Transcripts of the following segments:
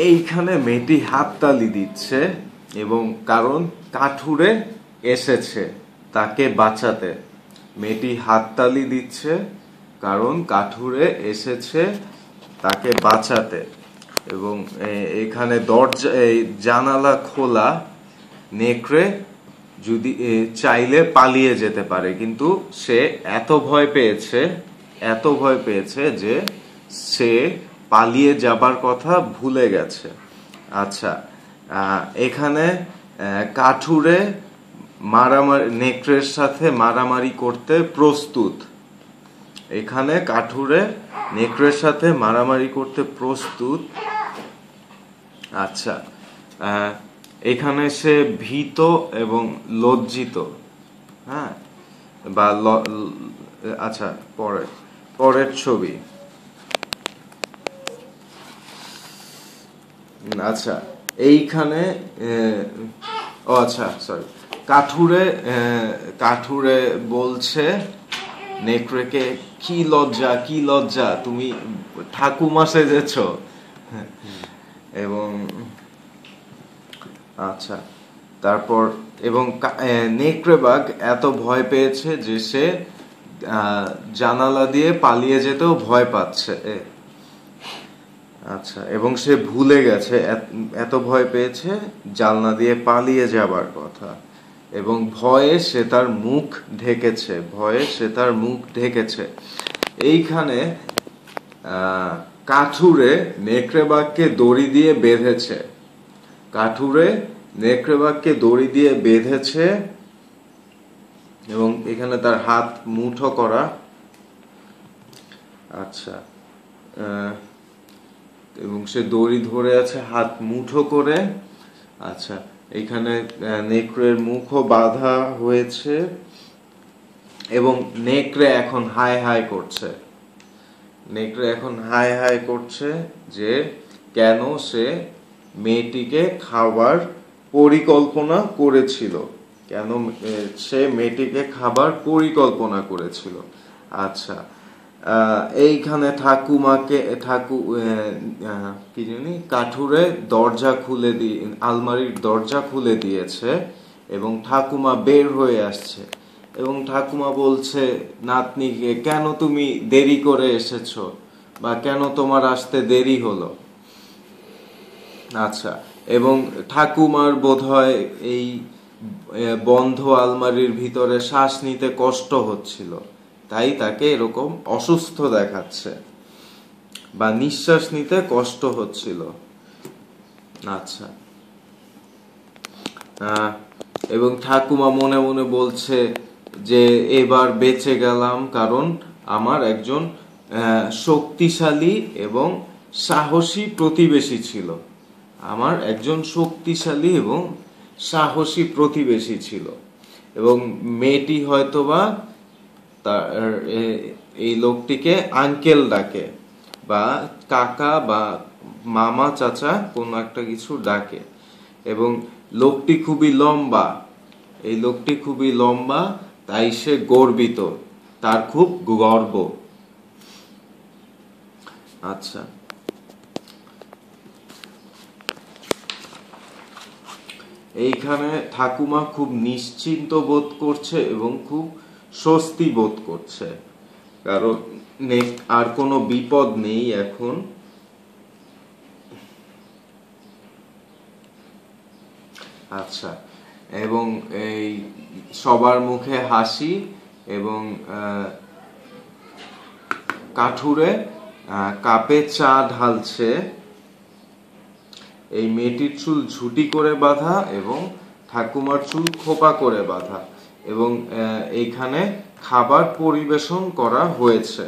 এইখানে মেয়েটি হাততালি দিচ্ছে এবং কারণ কাঠুরে এসেছে তাকে বাঁচাতে। মেয়েটি হাততালি দিচ্ছে কারণ কাঠুরে এসেছে তাকে বাঁচাতে। এবং এখানে দরজা জানালা খোলা, নেকড়ে যদি চাইলে পালিয়ে যেতে পারে, কিন্তু সে এত ভয় পেয়েছে যে সে পালিয়ে যাবার কথা ভুলে গেছে। আচ্ছা, এখানে কাঠুরে নেকড়ের সাথে মারামারি করতে প্রস্তুত। এখানে কাঠুরে নেকড়ের সাথে মারামারি করতে প্রস্তুত। আচ্ছা, এখানে সে ভীত এবং লজ্জিত। হ্যাঁ, বা আচ্ছা, পরের ছবি। আচ্ছা, এইখানে কাঠুরে বলছে নেকড়েকে, কি লজ্জা তুমি ঠাকুমা সেজেছ। এবং আচ্ছা, তারপর এবং নেকড়ে বাঘ এত ভয় পেয়েছে যে সে জানালা দিয়ে পালিয়ে যেতেও ভয় পাচ্ছে। আচ্ছা, এবং সে ভুলে গেছে, এত ভয় পেয়েছে জানলা দিয়ে পালিয়ে যাবার কথা। এবং ভয়ে সে তার মুখ ঢেকেছে। এইখানে কাঠুরে নেকড়ে বাঘকে দড়ি দিয়ে বেঁধেছে। এবং এখানে তার হাত মুঠো করা। আচ্ছা, এবং সে দড়ি ধরে আছে হাত মুঠো করে। আচ্ছা, এখানে নেকড়ের মুখও বাঁধা হয়েছে এবং নেকড়ে এখন হাই করছে যে কেন সে মেয়েটিকে খাবার পরিকল্পনা করেছিল। আচ্ছা, এইখানে কাঠুরে আলমারির দরজা খুলে দিয়েছে এবং ঠাকুমা বের হয়ে আসছে এবং ঠাকুমা বলছে নাতনিকে, কেন তুমি দেরি করে এসেছো, বা কেন তোমার আসতে দেরি হলো। আচ্ছা, এবং ঠাকুমার বোধহয় এই বন্ধ আলমারির ভিতরে শ্বাস নিতে কষ্ট হচ্ছিল, তাই তাকে এরকম অসুস্থ দেখাচ্ছে, বা নিঃশ্বাস নিতে কষ্ট হচ্ছিল। আচ্ছা, এবং ঠাকুমা মনে মনে বলছে যে এবার বেঁচে গেলাম, কারণ আমার একজন শক্তিশালী এবং সাহসী প্রতিবেশী ছিল। এবং মেয়েটি হয়তোবা এই লোকটিকে আঙ্কেল ডাকে, বা কাকা, বা মামা, চাচা, কোন একটা কিছু ডাকে। এবং লোকটি খুবই লম্বা, তাই সে গর্বিত, তার খুব গর্ব। আচ্ছা, এইখানে ঠাকুমা খুব নিশ্চিন্ত বোধ করছে এবং খুব স্বস্তি বোধ করছে, কারণ আর কোনো বিপদ নেই এখন। আচ্ছা, এবং এই সবার মুখে হাসি, এবং কাঠুরে কাপে চা ঢালছে। এই মেয়েটির চুল ঝুটি করে বাঁধা এবং ঠাকুমার চুল খোপা করে বাঁধা, এবং এইখানে খাবার পরিবেশন করা হয়েছে।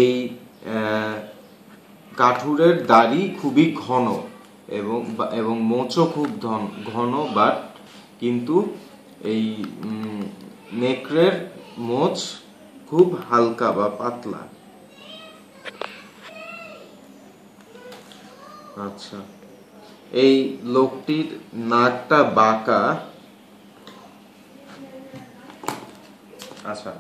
এই কাঠুরের দাড়ি খুবই ঘন এবং মোচও খুব ঘন, বাট কিন্তু এই নেকড়ের মোচ খুব হালকা বা পাতলা। আচ্ছা, এই লোকটির নাকটা বাঁকা। আচ্ছা,